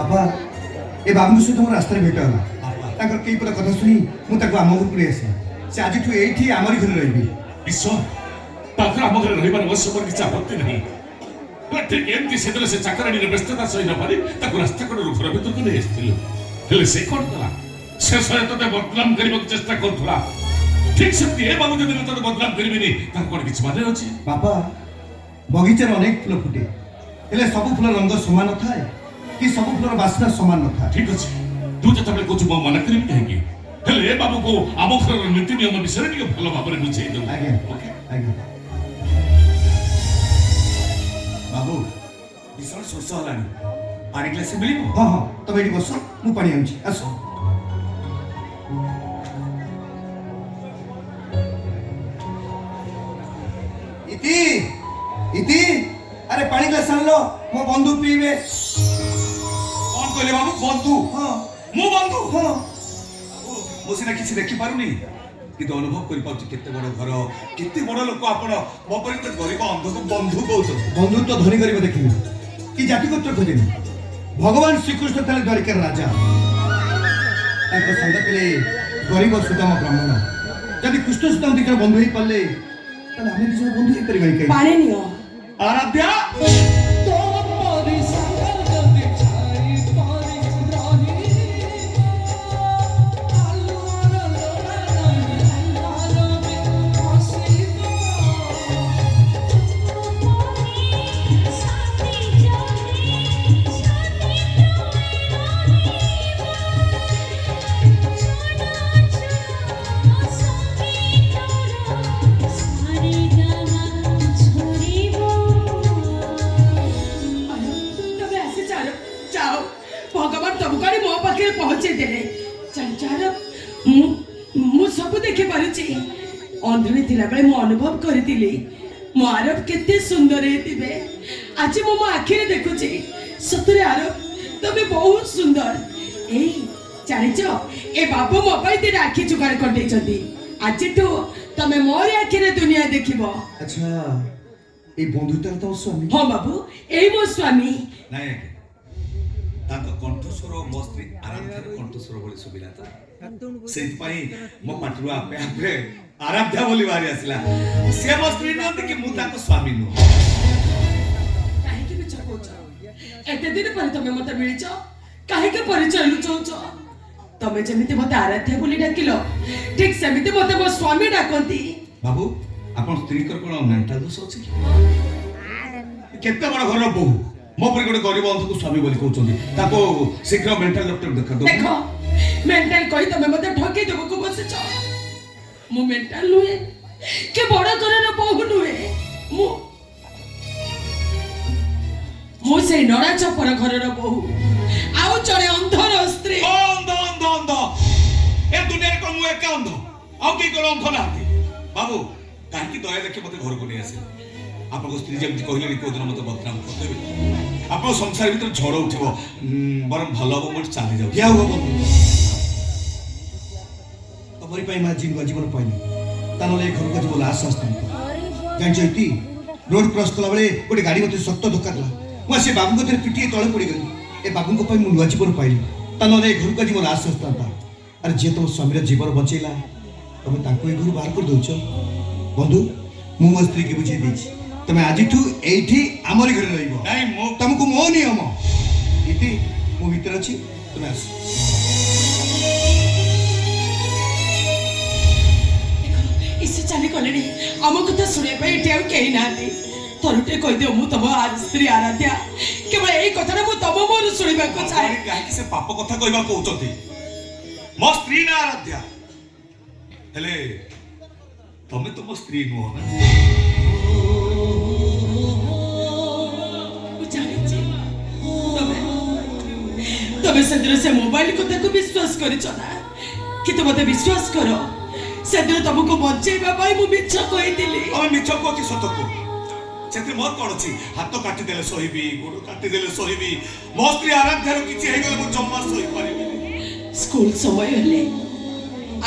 बाबा ए बाबू सहित मोर रास्ता भेट है कई पद कथा शुणी मुझे आम घर पड़े आसे से आज ये आमरी घर रही ईश्वर आम घर रही अवश्य मोर किसी आपत्ति नहीं ठीक एमती से चाकराणी व्यस्तता सही न पारी रास्ता कड़ू घर भर को नहीं से कौन कला से सहित ते बदनाम करने को चेष्टा करूला ठीक से बाबू जब तेज बदनाम करेनि कौन किसी मान अच्छे बाबा बगीचार अनेक फूल फुटे हेले सब फूल रंग समान न थाए कि सब फूल बास्ना समान न था ठीक अच्छे तू जो कहूँ मो मना करी कहीं हेले बाबू को आम घर नीति नियम विषय टे भल भाव में बुझे दे आज्ञा बाबू भीषण शोष है पानी ग्लास मिल हाँ हाँ तुम ये बस मु पानी आऊँगी आस इति इति अरे पानी ग्लास आन लो मो बंधु पीबे कौन कहले बाबू बंधु हाँ मो बंधु हाँ मो सीना किसी देखी पारुनी कि अनुभव कर पाउछि केते बड़ घर केते बड़ लोक आपण मो पर तो गरीब अंध को बंधु कहउछ बंधु तो धनी करिब देखिनी कि जाति गोत्र खोजेनी भगवान श्रीकृष्ण थाले द्वारिकार राजा ताको संग पिले गरीब सुदाम ब्राह्मण जदि कृष्ण सुदाम दिकर बंधु ही पल्ले तले हमें दिस बंधु ही परिगणी कई पानी नियो आराध्या पहुंचे देले चार मु सब देखे पारुची अंधुनी थिला बेले मु अनुभव करथिली मो आरब केते सुंदर हेतिबे आज मो आखिरे देखुची सतरे आरब तबे बहुत सुंदर ए जानिचो ए बाबू मो पई ते राखी जुगाड़ कर दे छथि आज तो तमे मोर आखिरे दुनिया देखिबो अच्छा ए बंधुता तो स्वामी हां बाबू ए मो स्वामी नहीं ताको कंठस्वर मो स्त्री आराध्या कंठस्वर बोली सुबिला तो सेति पई मो पाटरु आपे आपे आराध्या बोली बारी आसिला से मो स्त्री न कि मु ताको स्वामी नु काहे के बिचार कोच एते दिन पर तमे मते मिलिचो काहे के परिचय लुचौच तमे जेमिति मते आराध्या बोली डाकिलो ठीक सेमिति मते मो स्वामी डाकंती बाबू आपण स्त्री कर कोन मेंटल दोष अछि केते बड़ घर बहु मो पर गोटे गरीब अंध को स्वामी बोली कहउछोंदी ताको शीघ्र मेंटल डॉक्टर देखा दो देखो मेंटल कहि तमे मते ठके देबो को बसछ मु मेंटल नुए के बड़ करन बहु नुए मु से नड़ा चपर घरर बहु आउ चले अंधर स्त्री अंध अंध अंध ए दुनिया को मु एक अंध आउ की को अंध नाती बाबू काहे की दया देखि मते घर को नै आसे आपको स्त्री जब कहले को दिन मते बदनाम करदेबे आपको संसार भीतर झड़ उठिबो बरम भलो हो मोट चाली जाउ क्या हुआ बंधु तमरी पाई मा जीवन पाइनी तानले घर को जीवन लास्ट आस्ता जानचैती रोड क्रॉस कला बेले गोटे गाड़ी मते सख्त धक्का दला मु से बाबू को पिटिए तळे पड़ी गली ए बाबू को पाई मु नुआ जीवन पाइली तानले घर को जीवन लास्ट आस्ता अरे जे तुम स्वामी जीवन बचेला तमे ताको ए घर बाहर कर दोछ बंधु मु मो स्त्री के बुझे देछि तमे आजिठू एठी आमरी घर रहिबो नहीं मो तुमको मो नियम इति मु भीतर अछि तमे आस इसे चली गलेनी आम कथा शुणे एटी आ कहीं नाती थरुटे कहि दियो मु तम स्त्री आराध्या केवल एई कथा मु तम मोर शुणिबा को चाहे काहे से पाप कथा कहबा कहउचोंती मो स्त्री ना आराध्या हेले तमे तो मो स्त्री नुहो ना तबे सेदिन से मोबाइल कथा को विश्वास करिछ ना कि तुम मते विश्वास करो सेदिन तुमको बचेबा पाई मु मिछ कहिदिली हम मिछ को कि सत को सेति मोर कोन अछि हाथ काटि देले सहिबी गोड़ काटि देले सहिबी मो स्त्री आराध्यार किछि हे गेले मु जम्मा सहि परिबी स्कूल समय हेले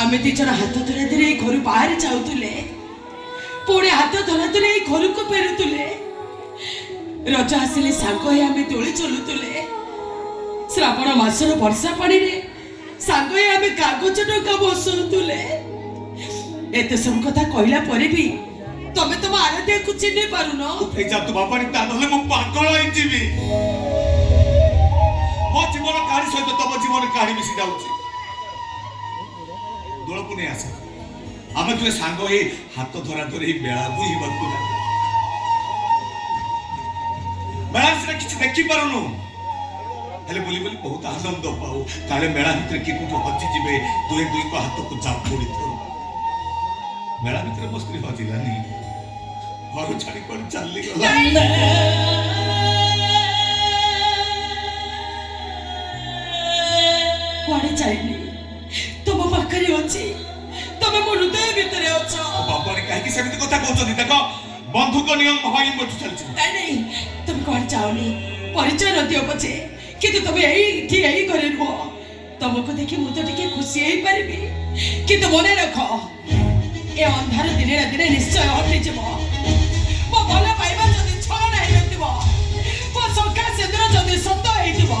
आमे तीचर हाथ धरा धरे घर बाहर जाउतले पुणे हाथ धरा धरे घर को फेरुतले रज आसिले सांग हे आमे दोली चलुतले ଶ୍ରାବଣ ମାସର ବର୍ଷା ପାଣିରେ ସାଙ୍ଗ ହେଇ ଆମେ କାଗଜ ଟଙ୍କା ବସଉଥିଲେ। ଏତେ ସବୁ କଥା କହିଲା ପରେ ବି ତମେ ତମ ଆରାଧ୍ୟାକୁ ଚିହ୍ନି ପାରୁନ। ଯା ତୁ ବାପାଣି ତା ନହେଲେ ମୁଁ ପାଗଳ ହେଇଯିବି। ମୋ ଜୀବନ କାହାଣୀ ସହିତ ତମ ଜୀବନ କାହାଣୀ ମିଶି ଯାଉଛି। ଦୋଳକୁ ନେଇ ଆସ, ଆମେ ତୁମେ ସାଙ୍ଗ ହେଇ ହାତ ଧରା ଧରି ବେଳାକୁ ଯିବାକୁ ବେଳା ସେଟା କିଛି ଦେଖିପାରୁନୁ, ହେଲେ ବୁଲି ବୁଲି ବହୁତ ଆନନ୍ଦ ପାଉ। କାଳେ ମେଳା ଭିତରେ କିଏ କୋଉଠି ହଜିଯିବେ, ଦୁହେଁ ଦୁଇଙ୍କ ହାତକୁ ଚାପୁଡ଼ି ଧରୁ। ମେଳା ଭିତରେ ମୋ ସ୍ତ୍ରୀ ହଜିଲାନି, ଘର ଛାଡ଼ି କୁଆଡ଼େ ଚାଲିଗଲା। କୁଆଡ଼େ ଯାଇନି, ତମ ପାଖରେ ଅଛି, ତମେ ମୋ ହୃଦୟ ଭିତରେ ଅଛ। ବାପାଣି କାହିଁକି ସେମିତି କଥା କହୁଛନ୍ତି? ଦେଖ ବନ୍ଧୁକ ନିୟମ ଭାଇ ମୋଠୁ ଚାଲିଛି। ନାଇଁ ନାଇଁ, ତମେ କୁଆଡ଼େ ଯାଅନି, ପରିଚୟ ନଦିଅ ପଛେ, କିନ୍ତୁ ତମେ ଏଇଠି ଏଇ ଘରେ ରୁହ। ତମକୁ ଦେଖି ମୁଁ ତ ଟିକେ ଖୁସି ହେଇପାରିବି, କିନ୍ତୁ ମନେ ରଖ ଏ ଅନ୍ଧାର ଦିନେ ନା ଦିନେ ନିଶ୍ଚୟ ହଟିଯିବ। ମୋ ଭଲ ପାଇବା ଯଦି ଛଳନା ହେଇନଥିବ, ମୋ ସଖା ସେଦିନ ଯଦି ସତ ହେଇଥିବ,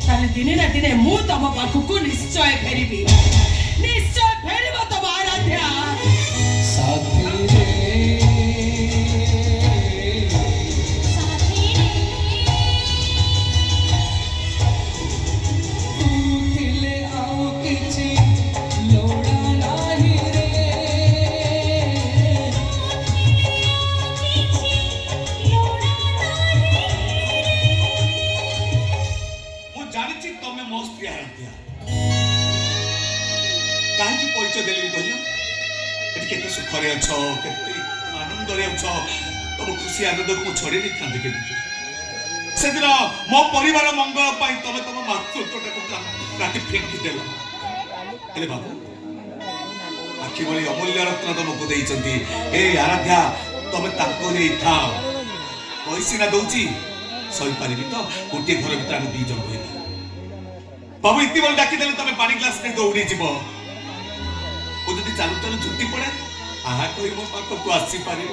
ତାହେଲେ ଦିନେ ନା ଦିନେ ମୁଁ ତମ ପାଖକୁ ନିଶ୍ଚୟ ଫେରିବି। ନିଶ୍ଚୟ ଫେରିବ ତମ ଆରାଧ୍ୟା। କାହିଁକି ପରିଚୟ ଦେଲି କହିଲ? ଏଠି କେତେ ସୁଖରେ ଅଛ, କେତେ ଆନନ୍ଦରେ ଅଛ, ତମ ଖୁସି ଆନନ୍ଦକୁ ମୁଁ ଛଡେଇ ଦେଇଥାନ୍ତି କେମିତି? ସେଦିନ ମୋ ପରିବାର ମଙ୍ଗଳ ପାଇଁ ତମେ ତମ ମାତୃତ୍ୱଟାକୁ କାଟି ଫିଙ୍କି ଦେଲ। ହେଲେ ବାବୁ, ଆଖି ଭଳି ଅମୂଲ୍ୟ ରତ୍ନ ତମକୁ ଦେଇଛନ୍ତି। ଏ ଆରାଧ୍ୟା, ତମେ ତାଙ୍କୁ ନେଇ ଥାଅ। କହିସିନା ଦଉଛି, ସହିପାରିବି ତ? ଗୋଟିଏ ଘର ଭିତରେ ଆମେ 2 ଜଣ ରହିବା। ବାବୁ ଇତିବଳି ଡାକିଦେଲେ ତମେ ପାଣି ଗ୍ଲାସ ନେଇ ଦୌଡ଼ି ଯିବ। ମୁଁ ଯଦି ଚାଲୁ ଚାଲୁ ଝୁଟି ପଡେ, ଆହା କହି ମୋ ପାଖକୁ ଆସିପାରିବ।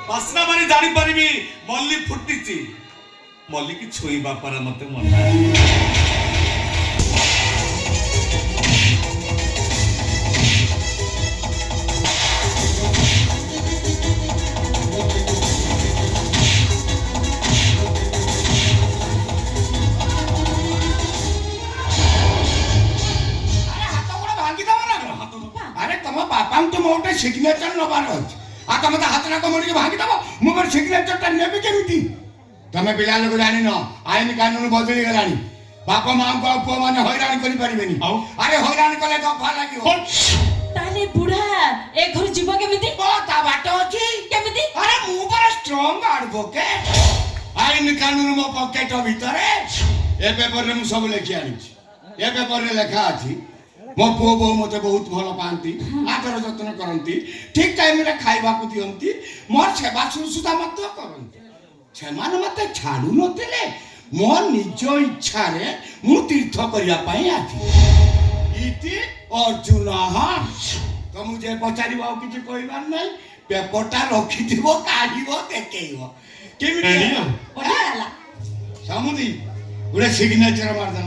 ବାସ୍ନା ମାରି ଜାଣିପାରିବି ମଲ୍ଲି ଫୁଟିଛି। ମଲ୍ଲିକି ଛୁଇଁବା ପାରା ମତେ ମନା। सिग्नेचर नबार अछि आ तमे त हाथ ना कमर के भागी दबो मु पर सिग्नेचर ता नेबे केमिति तमे बिला लोग जानि न आईन कानून बदली गलानी बाप मां को पुआ माने हैरान करि परिबेनी अरे हैरान कले दफा लागियो ताले बुढ़ा ए घर जीव केमिति ता बाट अछि केमिति अरे मु पर स्ट्रांग एडवोकेट आईन कानून मो पॉकेट भितरे ए पेपर रे मु सब लिखि आनी ए पेपर रे लिखा अछि मो पुओ बो मते बहुत भलो पांती आदर जतन करंती ठीक टाइम रे खाइबा को दियंती मोर सेवा शुश्रूषा मत करंती छेमान मते छाडू नथिले मोर निज इच्छा रे मु तीर्थ करिया पई आथि इति अर्जुन हा तो मुझे पचारिबा किछि कहबार नै पेपरटा रखि दिबो काढिबो देखेइबो केमिति ओडाला समुदी गुडे सिग्नेचर मार दन